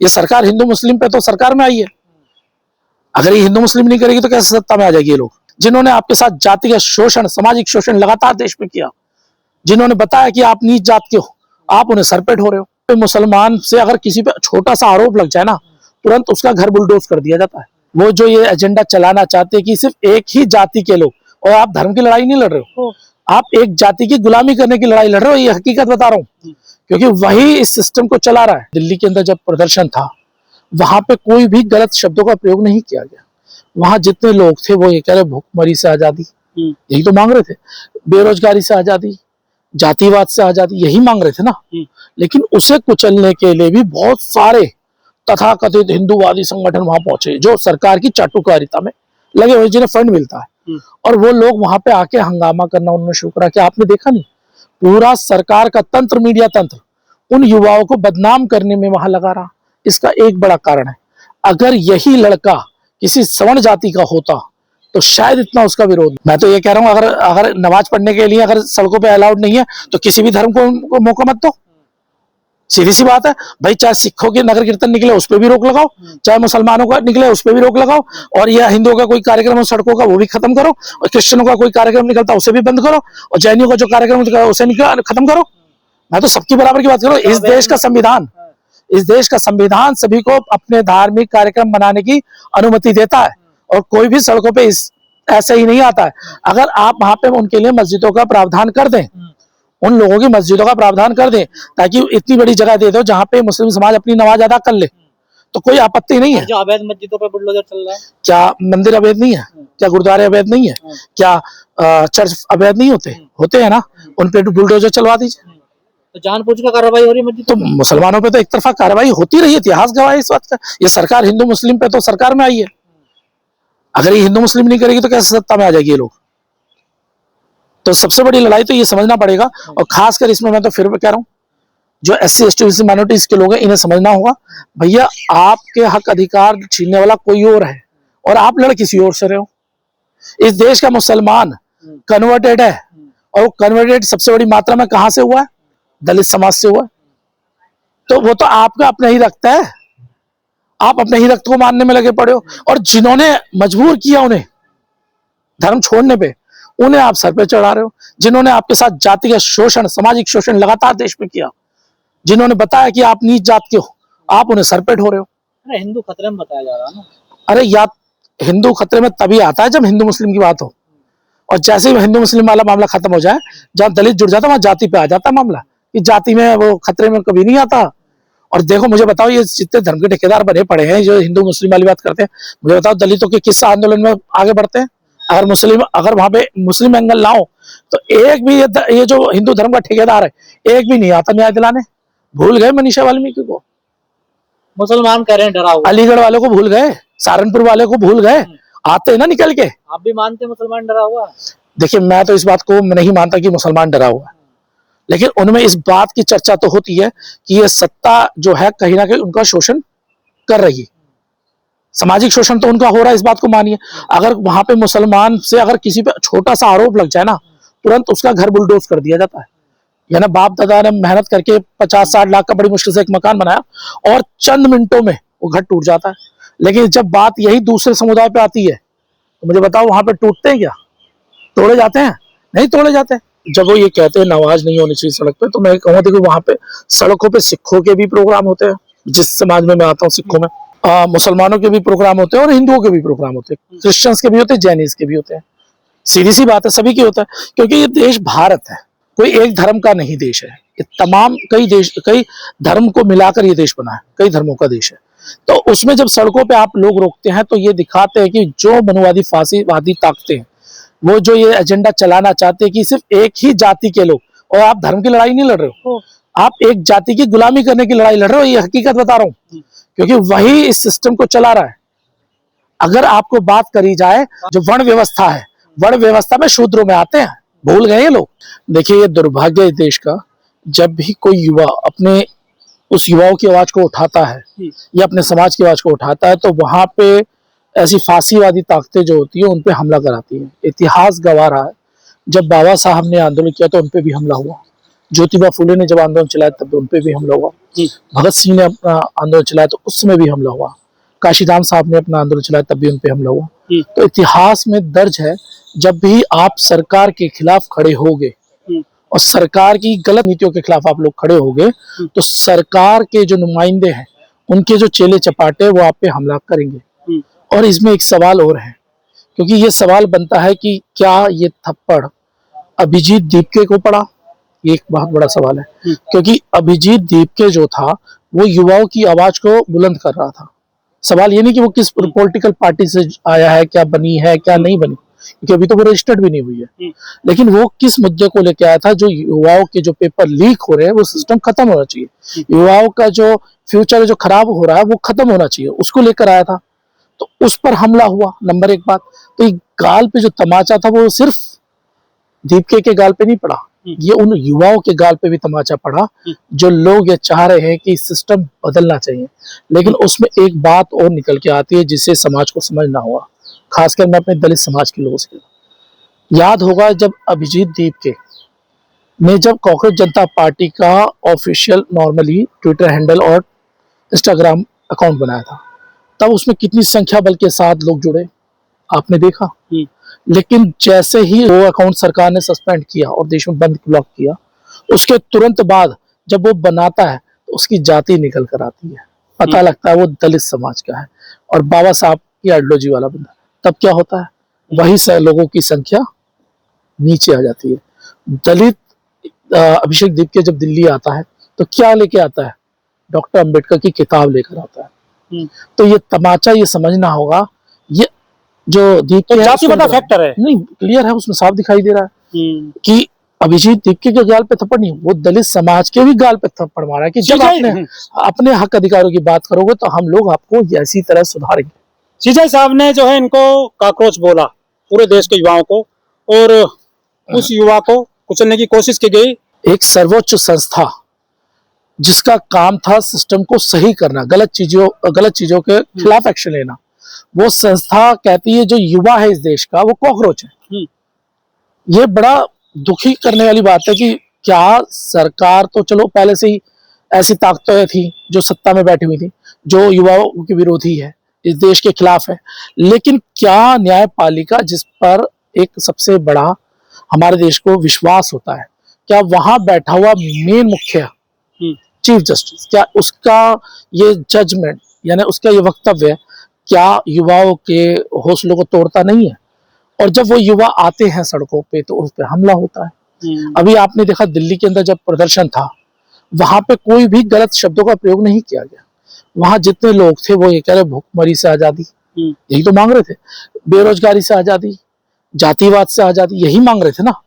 ये सरकार हिंदू मुस्लिम पे तो सरकार में आई है। अगर ये हिंदू मुस्लिम नहीं करेगी तो कैसे सत्ता में आ जाएगी ये लोग, जिन्होंने आपके साथ जाति का शोषण, सामाजिक शोषण लगातार देश में किया, जिन्होंने बताया कि आप नीच जात के हो, आप उन्हें सरपेट हो रहे हो। तो मुसलमान से अगर किसी पे छोटा सा आरोप लग जाए ना, तुरंत उसका घर बुलडोज कर दिया जाता है। वो जो ये एजेंडा चलाना चाहते हैं कि सिर्फ एक ही जाति के लोग, और आप धर्म की लड़ाई नहीं लड़ रहे हो, आप एक जाति की गुलामी करने की लड़ाई लड़ रहे हो, ये हकीकत बता रहा हूँ, क्योंकि वही इस सिस्टम को चला रहा है। दिल्ली के अंदर जब प्रदर्शन था, वहां पे कोई भी गलत शब्दों का प्रयोग नहीं किया गया। वहां जितने लोग थे वो ये कह रहे भूखमरी से आजादी, यही तो मांग रहे थे, बेरोजगारी से आजादी, जातिवाद से आजादी, यही मांग रहे थे ना। लेकिन उसे कुचलने के लिए भी बहुत सारे तथाकथित हिंदूवादी संगठन वहां पहुंचे, जो सरकार की चाटुकारिता में लगे हुए, जिन्हें फंड मिलता है, और वो लोग वहां पे आके हंगामा करना उन्होंने शुरू करा। कि आपने देखा नहीं, पूरा सरकार का तंत्र, मीडिया तंत्र उन युवाओं को बदनाम करने में वहां लगा रहा। इसका एक बड़ा कारण है, अगर यही लड़का किसी सवर्ण जाति का होता तो शायद इतना उसका विरोध। मैं तो ये कह रहा हूँ, अगर नमाज पढ़ने के लिए अगर सड़कों पे अलाउड नहीं है तो किसी भी धर्म को मौका मत दो। सीधी सी बात है भाई, चाहे सिखों के नगर कीर्तन निकले उस पर भी रोक लगाओ, चाहे मुसलमानों का निकले उस पर भी रोक लगाओ, और यह हिंदुओं का कोई कार्यक्रम हो सड़कों का वो भी खत्म करो, और क्रिश्चियनों का कोई कार्यक्रम निकलता उसे भी बंद करो, और जैनियों का जो कार्यक्रम उसे खत्म करो। मैं तो सबकी बराबर की बात करूँ। इस देश का संविधान सभी को अपने धार्मिक कार्यक्रम मनाने की अनुमति देता है, और कोई भी सड़कों पे ऐसे ही नहीं आता है। अगर आप वहां पे उनके लिए मस्जिदों का प्रावधान कर दें, उन लोगों की मस्जिदों का प्रावधान कर दें, ताकि इतनी बड़ी जगह दे दो जहां पे मुस्लिम समाज अपनी नमाज अदा कर ले, तो कोई आपत्ति नहीं है। जो अवैध मस्जिदों पे बुलडोजर चल रहा है, क्या मंदिर अवैध नहीं है? क्या गुरुद्वारे अवैध नहीं है? क्या चर्च अवैध नहीं होते हैं ना, उन पे बुलडोजर चलवा दीजिए। तो जानबूझ कर कार्रवाई हो रही है तो मुसलमानों पे तो एक तरफा कार्रवाई होती रही, इतिहास गवाह है इस बात का। ये सरकार हिंदू मुस्लिम पे तो सरकार में आई है। अगर ये हिंदू मुस्लिम नहीं करेगी तो कैसे सत्ता में आ जाएगी ये लोग। तो सबसे बड़ी लड़ाई तो ये समझना पड़ेगा, और खासकर इसमें मैं तो फिर कह रहा हूँ, जो SC ST माइनॉरिटीज के लोग हैं, इन्हें समझना होगा भैया, आपके हक अधिकार छीनने वाला कोई और है, और आप लड़ किसी और से रहे हो। इस देश का मुसलमान कन्वर्टेड है, और वो कन्वर्टेड सबसे बड़ी मात्रा में कहां से हुआ है? दलित समाज से हुआ है। तो वो तो आपका अपना ही रक्त है, आप अपने ही रक्त को मानने में लगे पड़े हो, और जिन्होंने मजबूर किया उन्हें धर्म छोड़ने पे, उन्हें आप सर पे चढ़ा रहे हो। जिन्होंने आपके साथ जाति का शोषण, सामाजिक शोषण लगातार देश में किया, जिन्होंने बताया कि आप नीच जात के हो, आप उन्हें सरपेट हो रहे हो। अरे हिंदू खतरे में बताया जा रहा है ना। अरे यार, हिंदू खतरे में तभी आता है जब हिंदू मुस्लिम की बात हो, और जैसे ही हिंदू मुस्लिम वाला मामला खत्म हो जाए, जहां दलित जुड़ जाता है वहां जाति पे आ जाता है मामला, कि जाति में वो खतरे में कभी नहीं आता। और देखो, मुझे बताओ, ये जितने धर्म के ठेकेदार बने पड़े हैं जो हिंदू मुस्लिम वाली बात करते हैं, मुझे बताओ दलितों के किस आंदोलन में आगे बढ़ते हैं? अगर वहां पे मुस्लिम एंगल ना हो तो एक भी ये जो हिंदू धर्म का ठेकेदार है, एक भी नहीं आता न्याय दिलाने। भूल गए मनीषा वाल्मीकि को, मुसलमान कह रहे हैं डरा हुआ। अलीगढ़ वाले को भूल गए, सहारनपुर वाले को भूल गए, आते हैं ना निकल के। आप भी मानते हैं मुसलमान डरा हुआ? देखिए, मैं तो इस बात को नहीं मानता कि मुसलमान डरा हुआ है, लेकिन उनमें इस बात की चर्चा तो होती है कि ये सत्ता जो है कहीं ना कहीं उनका शोषण कर रही है। सामाजिक शोषण तो उनका हो रहा है, इस बात को मानिए। अगर वहां पे मुसलमान से अगर किसी पे छोटा सा आरोप लग जाए ना, तुरंत उसका घर बुलडोज कर दिया जाता है। यानी बाप दादा ने मेहनत करके 50-60 लाख का बड़ी मुश्किल से एक मकान बनाया, और चंद मिनटों में वो घर टूट जाता है। लेकिन जब बात यही दूसरे समुदाय पे आती है, तो मुझे बताओ वहां पे टूटते हैं क्या? तोड़े जाते हैं? नहीं तोड़े जाते। जब वो ये कहते हैं नमाज नहीं होनी चाहिए सड़क पे, तो मैं कहूँ देखो, वहां पे सड़कों पे सिखों के भी प्रोग्राम होते हैं, जिस समाज में मैं आता हूँ सिखों में, मुसलमानों के भी प्रोग्राम होते हैं, और हिंदुओं के भी प्रोग्राम होते हैं, क्रिश्चियंस के भी होते हैं, जैनिस के भी होते हैं। सीधी सी बात है, सभी की होता है, क्योंकि ये देश भारत है, कोई एक धर्म का नहीं देश है। ये तमाम कई धर्म को मिलाकर ये देश बना है, कई धर्मों का देश है। तो उसमें जब सड़कों पे आप लोग रोकते हैं, तो ये दिखाते हैं कि जो मनुवादी फांसीवादी ताकतें हैं, वो जो ये एजेंडा चलाना चाहते हैं कि सिर्फ एक ही जाति के लोग, और आप धर्म की लड़ाई नहीं लड़ रहे हो, आप एक जाति की गुलामी करने की लड़ाई लड़ रहे हो, ये हकीकत बता रहा हूँ, क्योंकि वही इस सिस्टम को चला रहा है। अगर आपको बात करी जाए, जो वर्ण व्यवस्था है, वर्ण व्यवस्था में शूद्रों में आते हैं, भूल गए ये लोग। देखिए, ये दुर्भाग्य है देश का, जब भी कोई युवा अपने उस युवाओं की आवाज को उठाता है या अपने समाज की आवाज को उठाता है, तो वहां पे ऐसी फांसीवादी ताकतें जो होती है उन पे हमला कराती है। इतिहास गवाह रहा है, जब बाबा साहब ने आंदोलन किया तो उन पे भी हमला हुआ, ज्योतिबा फुले ने जब आंदोलन चलाया तब उन पे भी हमला हुआ। भगत सिंह ने अपना आंदोलन चलाया तो उस समय भी हमला हुआ। काशीराम साहब ने अपना आंदोलन चलाया तब भी उन पे हमला हुआ। तो इतिहास में दर्ज है, जब भी आप सरकार के खिलाफ खड़े होगे और सरकार की गलत नीतियों के खिलाफ आप लोग खड़े होगे तो सरकार के जो नुमाइंदे हैं, उनके जो चेले चपाटे, वो आप पे हमला करेंगे। और इसमें एक सवाल और है, क्योंकि ये सवाल बनता है कि क्या ये थप्पड़ अभिजीत दीपके को पड़ा? ये एक बहुत बड़ा सवाल है, क्योंकि अभिजीत दीपके जो था वो युवाओं की आवाज को बुलंद कर रहा था। सवाल ये नहीं कि वो किस पॉलिटिकल पार्टी से आया है, क्या बनी है, क्या नहीं बनी, क्योंकि अभी तो वो रजिस्टर्ड भी नहीं हुई है, लेकिन वो किस मुद्दे को लेकर आया था? जो युवाओं के जो पेपर लीक हो रहे हैं, वो सिस्टम खत्म होना चाहिए, युवाओं का जो फ्यूचर जो खराब हो रहा है वो खत्म होना चाहिए, उसको लेकर आया था। तो उस पर हमला हुआ, नंबर एक बात। तो ये गाल पे जो तमाचा था वो सिर्फ दीपके के गाल पे नहीं पड़ा, ये उन युवाओं के गाल पे भी तमाचा पड़ा जो लोग ये चाह रहे हैं कि सिस्टम बदलना चाहिए। लेकिन उसमें एक बात और निकल के आती है जिसे समाज को समझना होगा, खासकर मैं अपने दलित समाज के लोगों से। याद होगा जब अभिजीत दीपके ने जब कांग्रेस जनता पार्टी का ऑफिशियल नॉर्मली ट्विटर हैंडल और इंस्टाग्राम अकाउंट बनाया था, तब उसमें कितनी संख्या बल के साथ लोग जुड़े आपने देखा। लेकिन जैसे ही वो अकाउंट सरकार ने सस्पेंड किया और देश में बंद ब्लॉक किया, उसके तुरंत बाद जब वो बनाता है तो उसकी जाति निकल कर आती है, पता लगता है वो दलित समाज का है और बाबा साहब की आइडियोलॉजी वाला बंदा। तब क्या होता है, वही से लोगों की संख्या नीचे आ जाती है। दलित अभिषेक दीपके जब दिल्ली आता है तो क्या लेके आता है? डॉक्टर अंबेडकर की किताब लेकर आता है। तो ये तमाचा ये समझना होगा, ये जो दीपके तो जातिवाद फैक्टर है, नहीं क्लियर है, उसमें साफ दिखाई दे रहा है कि अभिजीत दीपके के गाल पे थप्पड़ नहीं, वो दलित समाज के भी गाल पे थप्पड़ मारा है कि जब आपने अपने हक अधिकारों की बात करोगे तो हम लोग आपको ऐसी तरह सुधारेंगे। सीजाई साहब ने जो है इनको काकरोच बोला पूरे देश के युवाओं को, और उस युवा को कुचलने की कोशिश की गई। एक सर्वोच्च संस्था जिसका काम था सिस्टम को सही करना, गलत चीजों के खिलाफ एक्शन लेना, वो संस्था कहती है जो युवा है इस देश का वो कॉकरोच है। ये बड़ा दुखी करने वाली बात है कि क्या सरकार तो चलो पहले से ही ऐसी ताकतें थी जो सत्ता में बैठी हुई थी, जो युवाओं के विरोधी है, इस देश के खिलाफ है, लेकिन क्या न्यायपालिका जिस पर एक सबसे बड़ा हमारे देश को विश्वास होता है, क्या वहां बैठा हुआ मेन मुखिया चीफ जस्टिस, क्या उसका ये जजमेंट यानी उसका ये वक्तव्य क्या युवाओं के हौसलों को तोड़ता नहीं है? और जब वो युवा आते हैं सड़कों पे तो उस पर हमला होता है। अभी आपने देखा दिल्ली के अंदर जब प्रदर्शन था, वहां पे कोई भी गलत शब्दों का प्रयोग नहीं किया गया। वहां जितने लोग थे वो ये कह रहे भूखमरी से आजादी, यही तो मांग रहे थे, बेरोजगारी से आजादी, जातिवाद से आजादी, यही मांग रहे थे ना।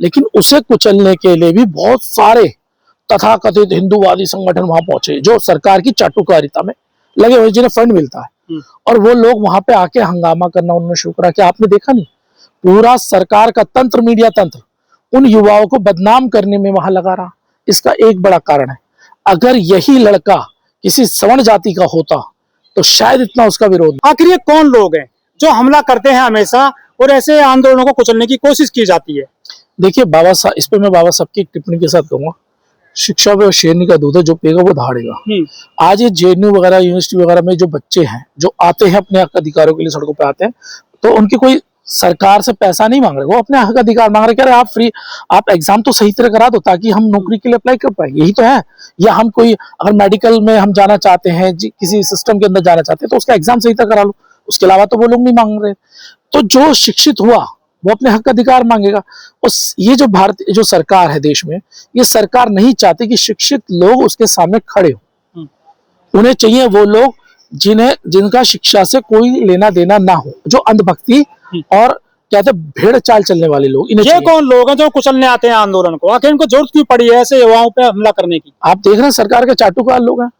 लेकिन उसे कुचलने के लिए भी बहुत सारे तथाकथित हिंदूवादी संगठन वहां पहुंचे जो सरकार की चाटुकारिता में लगे हुए, जिन्हें फंड मिलता है, और वो लोग वहां पे आके हंगामा करना उन्होंने शुरू करा। कि आपने देखा नहीं, पूरा सरकार का तंत्र, मीडिया तंत्र उन युवाओं को बदनाम करने में वहां लगा रहा। इसका एक बड़ा कारण है, अगर यही लड़का किसी सवर्ण जाति का होता तो शायद इतना उसका विरोध। आखिर ये कौन लोग हैं जो हमला करते हैं हमेशा और ऐसे आंदोलनों को कुचलने की कोशिश की जाती है? देखिए बाबा साहब, इस पे मैं बाबा साहब की टिप्पणी के साथ कहूंगा, शिक्षा में शेरनी का दूध है, जो पिएगा वो दहाड़ेगा। आज ये जेएनयू वगैरह यूनिवर्सिटी वगैरह में जो बच्चे हैं जो आते हैं अपने हक अधिकारों के लिए सड़कों पे आते हैं, तो उनकी कोई सरकार से पैसा नहीं मांग रहे, वो अपने हक अधिकार मांग रहे। कह रहे आप फ्री, आप एग्जाम तो सही तरह करा दो ताकि हम नौकरी के लिए अप्लाई कर पाए, यही तो है। या हम कोई अगर मेडिकल में हम जाना चाहते हैं, किसी सिस्टम के अंदर जाना चाहते हैं, तो उसका एग्जाम सही तरह करा लो, उसके अलावा तो वो लोग नहीं मांग रहे। तो जो शिक्षित हुआ वो अपने हक अधिकार मांगेगा। उस ये जो भारतीय जो सरकार है देश में, ये सरकार नहीं चाहती कि शिक्षित लोग उसके सामने खड़े हो। उन्हें चाहिए वो लोग जिनका शिक्षा से कोई लेना देना ना हो, जो अंधभक्ति और कहते भेड़ चाल चलने वाले लोग। ये कौन लोग हैं जो कुचलने आते हैं आंदोलन को? आखिर इनको जरूरत क्यों पड़ी है ऐसे युवाओं पे हमला करने की? आप देख रहे हैं सरकार के चाटुकार लोग हैं,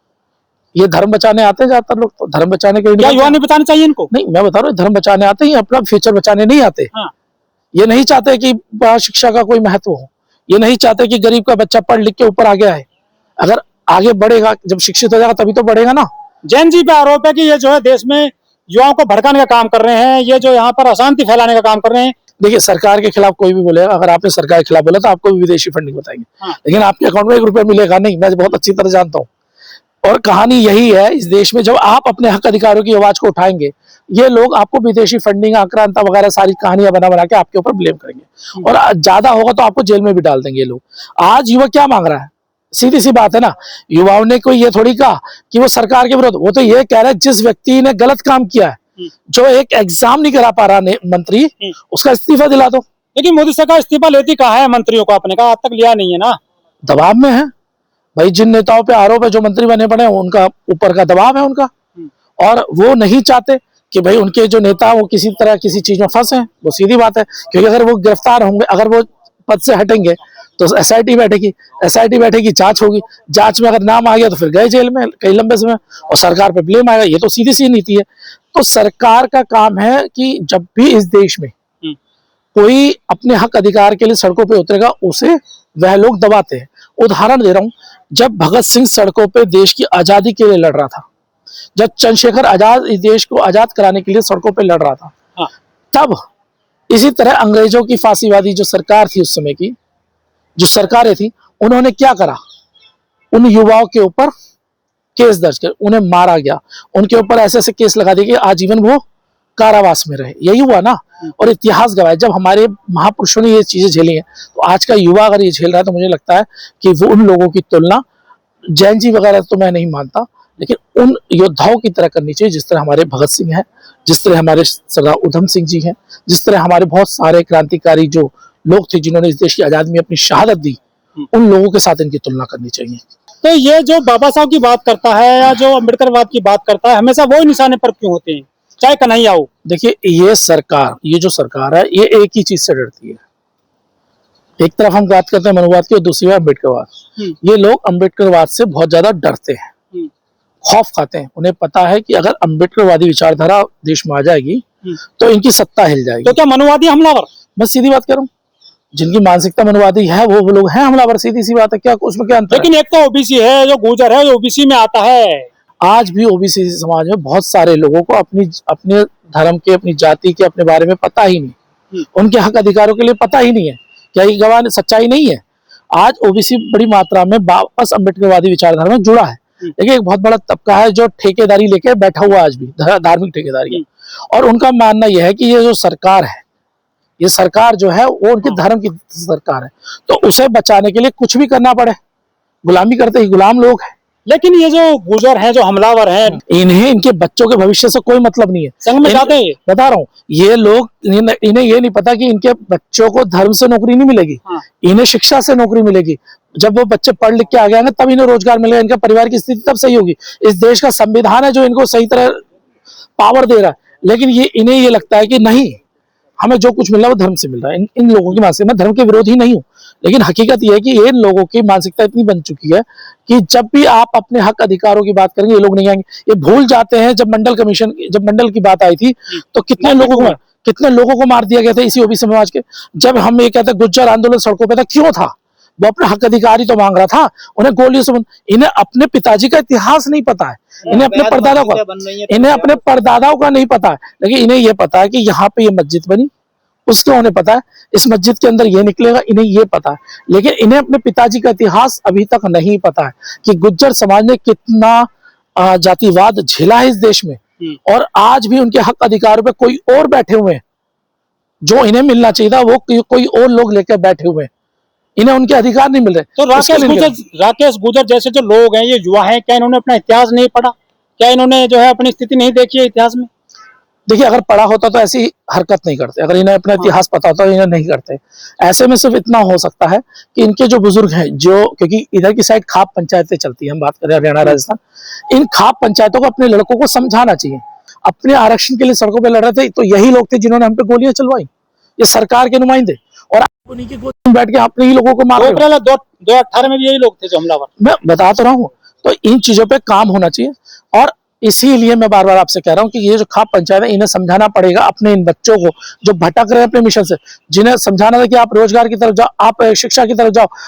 ये धर्म बचाने आते हैं ज्यादातर लोग। तो धर्म बचाने के लिए क्या युवा नहीं बचाने चाहिए इनको? नहीं, मैं बता रहा हूँ धर्म बचाने आते हैं, अपना फ्यूचर बचाने नहीं आते। ये नहीं चाहते कि शिक्षा का कोई महत्व हो, ये नहीं चाहते कि गरीब का बच्चा पढ़ लिख के ऊपर आ गया है। अगर आगे बढ़ेगा, जब शिक्षित हो जाएगा तभी तो बढ़ेगा ना। जैन जी पे आरोप है कि ये जो है देश में युवाओं को भड़काने का काम कर रहे हैं, ये जो यहाँ पर अशांति फैलाने का काम कर रहे हैं। देखिए, सरकार के खिलाफ कोई भी बोलेगा, अगर आपने सरकार के खिलाफ बोला तो आपको भी विदेशी फंडिंग बताएंगे। हाँ। लेकिन आपके अकाउंट में 1 रुपया मिलेगा नहीं, मैं बहुत अच्छी तरह जानता हूँ। और कहानी यही है इस देश में, जब आप अपने हक अधिकारों की आवाज को उठाएंगे, ये लोग आपको विदेशी फंडिंग, आक्रांता वगैरह सारी कहानियां बना बना के आपके ऊपर ब्लेम करेंगे, और ज्यादा होगा तो आपको जेल में भी डाल देंगे ये लोग। आज युवा क्या मांग रहा है? सीधी सी बात है ना, युवाओं ने कोई ये थोड़ी कहा कि वो सरकार के विरोध, वो तो ये कह रहे हैं जिस व्यक्ति ने गलत काम किया है, जो एक एग्जाम नहीं करा पा रहा मंत्री, उसका इस्तीफा दिला दो। लेकिन मोदी सरकार इस्तीफा लेती कहा है मंत्रियों को, आपने कहा आज तक लिया नहीं है ना। दबाव में है भाई, जिन नेताओं पे आरोप है, जो मंत्री बने पड़े हैं, उनका ऊपर का दबाव है उनका, और वो नहीं चाहते कि भाई उनके जो नेता वो किसी तरह किसी चीज में फंसे। वो सीधी बात है, क्योंकि अगर वो गिरफ्तार होंगे, अगर वो पद से हटेंगे तो एसआईटी बैठेगी, जांच होगी, जांच में अगर नाम आ गया तो फिर गए जेल में कई लंबे समय, और सरकार पे ब्लेम आएगा। ये तो सीधी सी नीति है। तो सरकार का काम है कि जब भी इस देश में कोई अपने हक अधिकार के लिए सड़कों पे उतरेगा, उसे वह लोग दबाते हैं। उदाहरण दे रहा हूं, जब भगत सिंह सड़कों पे देश की आजादी के लिए लड़ रहा था, जब चंद्रशेखर आजाद इस देश को आजाद कराने के लिए सड़कों पे लड़ रहा था, हाँ। तब इसी तरह अंग्रेजों की फांसीवादी जो सरकार थी उस समय की, जो सरकारें थी, उन्होंने क्या करा, उन युवाओं के ऊपर केस दर्ज कर उन्हें मारा गया, उनके ऊपर ऐसे ऐसे केस लगा दिए कि आजीवन वो कारावास में रहे। यही हुआ ना, और इतिहास गवाह है। जब हमारे महापुरुषों ने ये चीजें झेली हैं, तो आज का युवा अगर ये झेल रहा है, तो मुझे लगता है कि वो उन लोगों की तुलना जैन जी वगैरह तो मैं नहीं मानता, लेकिन उन योद्धाओं की तरह करनी चाहिए, जिस तरह हमारे भगत सिंह हैं, जिस तरह हमारे सरदार उधम सिंह जी हैं, जिस तरह हमारे बहुत सारे क्रांतिकारी जो लोग थे जिन्होंने इस देश की आजादी में अपनी शहादत दी, उन लोगों के साथ इनकी तुलना करनी चाहिए। तो ये जो बाबा साहब की बात करता है या जो अम्बेडकरवाद की बात करता है, हमेशा वो निशाने पर क्यों होते हैं, चाहे कन्हैया हो? देखिए, ये जो सरकार है, ये एक ही चीज से डरती है। एक तरफ हम बात करते हैं मनुवाद की, और दूसरी बात अम्बेडकरवाद। ये लोग अम्बेडकरवाद से बहुत ज्यादा डरते हैं, खौफ खाते हैं। उन्हें पता है कि अगर अम्बेडकरवादी विचारधारा देश में आ जाएगी तो इनकी सत्ता हिल जाएगी। तो क्या मनुवादी हमलावर? मैं सीधी बात कर रहा हूँ, जिनकी मानसिकता मनुवादी है वो लोग हैं हमलावर। सीधी सी बात है, क्या उसमें क्या अंतर? लेकिन एक तो ओबीसी है, जो गुर्जर है, जो ओबीसी में आता है। आज भी ओबीसी समाज में बहुत सारे लोगों को अपने धर्म के, अपनी जाति के, अपने बारे में पता ही नहीं, उनके हक अधिकारों के लिए पता ही नहीं है। क्या ये गवाह सच्चाई नहीं है? आज ओबीसी बड़ी मात्रा में वापस अम्बेडकरवादी विचारधारा में जुड़ा है, लेकिन एक बहुत बड़ा तबका है जो ठेकेदारी लेके बैठा हुआ आज भी, धार्मिक ठेकेदारी है। और उनका मानना यह है कि ये जो सरकार है, ये सरकार जो है वो उनके धर्म की सरकार है, तो उसे बचाने के लिए कुछ भी करना पड़े। गुलामी करते ही गुलाम लोग हैं। लेकिन ये जो गुर्जर हैं, जो हमलावर हैं, इन्हें इनके बच्चों के भविष्य से कोई मतलब नहीं है। संघ में जाते हैं, बता रहा हूँ, ये लोग इन्हें ये नहीं पता कि इनके बच्चों को धर्म से नौकरी नहीं मिलेगी, इन्हें शिक्षा से नौकरी मिलेगी। जब वो बच्चे पढ़ लिख के आ गए तब इन्हें रोजगार मिलेगा, इनका परिवार की स्थिति तब सही होगी। इस देश का संविधान है जो इनको सही तरह पावर दे रहा है, लेकिन इन्हें ये लगता है कि नहीं, हमें जो कुछ मिल रहा है वो धर्म से मिल रहा है। इन लोगों की मानसिकता, मैं धर्म के विरोधी नहीं हूँ, लेकिन हकीकत यह है कि इन लोगों की मानसिकता इतनी बन चुकी है कि जब भी आप अपने हक अधिकारों की बात करेंगे, ये लोग नहीं आएंगे। ये भूल जाते हैं, जब मंडल की बात आई थी तो कितने लोगों को मार दिया गया था इसी ओबीसी समाज के। जब हम ये कहते गुज्जर आंदोलन सड़कों पे था, क्यों था? वो अपने हक अधिकारी तो मांग रहा था, उन्हें गोलियों से इन्हें अपने पिताजी का इतिहास नहीं पता है, इन्हें अपने परदादाओं का नहीं पता है, लेकिन इन्हें यह पता है कि यहाँ पे ये मस्जिद बनी, उसका उन्हें पता है इस मस्जिद के अंदर ये निकलेगा, इन्हें ये पता है। लेकिन इन्हें अपने पिताजी का इतिहास अभी तक नहीं पता है कि गुज्जर समाज ने कितना जातिवाद झेला है इस देश में, और आज भी उनके हक अधिकारों पे कोई और बैठे हुए हैं। जो इन्हें मिलना चाहिए था वो कोई और लोग लेकर बैठे हुए हैं, इन्हें उनके अधिकार नहीं मिल रहे। तो राकेश गुर्जर जैसे जो लोग हैं, ये युवा हैं, क्या इन्होंने अपना इतिहास नहीं पढ़ा? क्या इन्होंने जो है अपनी स्थिति नहीं देखी है इतिहास में? देखिए, अगर पढ़ा होता तो ऐसी हरकत नहीं करते, अगर इन्हें अपना इतिहास पता होता तो इन्हें नहीं करते। ऐसे में सिर्फ इतना हो सकता है कि इनके जो बुजुर्ग हैं, जो क्योंकि इधर की साइड खाप पंचायतें चलती हैं, हम बात करें हरियाणा राजस्थान, इन खाप पंचायतों को अपने लड़कों को समझाना चाहिए। अपने आरक्षण के लिए सड़कों पर लड़ रहे थे तो यही लोग थे जिन्होंने हम पे गोलियां चलवाई, ये सरकार के नुमाइंदे, और उन्हीं की गोद में बैठ के अपने ही लोगों को मार रहे हो। 2018 में भी यही लोग थे जो हमलावर। मैं बता तो रहा हूँ, तो इन चीजों पे काम होना चाहिए। और इसीलिए मैं बार बार आपसे कह रहा हूँ कि ये जो खाप पंचायत है, इन्हें समझाना पड़ेगा अपने इन बच्चों को जो भटक रहे हैं अपने मिशन से, जिन्हें समझाना था कि आप रोजगार की तरफ जाओ, आप शिक्षा की तरफ जाओ,